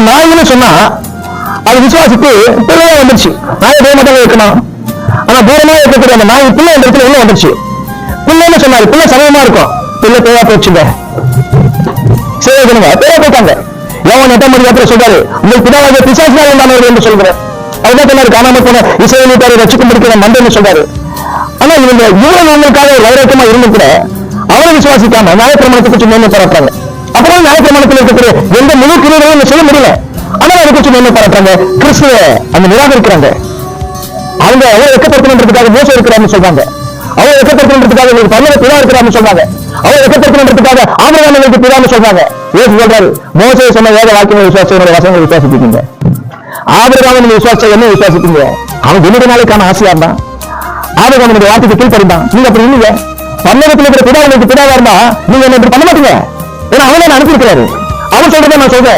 நாய்னு சொன்னா அது விசுவாசித்து பிள்ளையா வந்துருச்சு. நாயை போய் மட்டும் இருக்கணும். ஆனா தூரமா இருக்கக்கூடிய அந்த நாய் பிள்ளை அந்த இடத்துல உள்ள வந்துருச்சு. பிள்ளைன்னு சொன்னாரு, பிள்ளை சமயமா இருக்கும். பிள்ளை பேயா போச்சுங்க. சரி பேயா போயிட்டாங்க. எவன் 8ஆம் அதிகாரத்துல சொல்றாரு, உங்கள் பிதாவாகிய பிசாசினால் உண்டானவர்கள் என்று சொல்கிறார். அதுதான் சொன்னாரு, காணாம போன இஸ்ரவேலியரை ரட்சிக்கும்படிக்கிற மந்தன்னு சொல்றாரு. ஆனா இவங்க இவ்வளவு அவங்களுக்காக வைரக்கமா இருந்து கூட அவரை விசுவாசிக்காம நியாயப்பிரமாணத்தை கொஞ்சம் மேன்மை பாராட்டுறாங்க. அப்புறம் நியாயப்பிரமாணத்தில் இருக்கக்கூடிய எந்த முழு கிரியைகளையும் சொல்ல முடியல. ஆனா அதை கொஞ்சம் மேன்மை பாராட்டுறாங்க. கிறிஸ்துவ அந்த நிராகரிக்கிறாங்க. அவங்க அவரை வெக்கப்படுத்தணுன்றதுக்காக மோசம் இருக்கிறான்னு சொல்றாங்க. அவரை வெக்கப்படுத்தணுன்றதுக்காக உங்களுக்கு பரலோக பிதா இருக்கிறான்னு சொல்றாங்க. அவரை வெக்கப்படுத்தணுன்றதுக்காக ஆபிரகாமுக்கு பிதான்னு சொல்றாங்க. இயேசு சொல்றாரு, மோசே சொன்ன வேத வாக்கியங்களை விசுவாசிக்கிற வசனங்களை விசுவாசிப்பீங்க. ஆபிரகாமை நீங்க விசுவாசிச்சா என்ன விசுவாசிப்பீங்க? அவன் 2 நாளைக்கான ஆசையா இருந்தான். ஆபிரகாமுடைய வார்த்தைக்கு கீழ்ப்படிந்தான். நீங்க அப்படி இல்லைங்க. பரலோகத்தில் இருக்கிற பிதா உங்களுக்கு பிதாவா இருந்தா நீங்க என்ன இப்படி பண்ண மாட்டீங்க. ஏன்னா அவனை அனுப்பியிருக்கிறாரு. அவன் சொல்றதை நான் சொல்றேன்.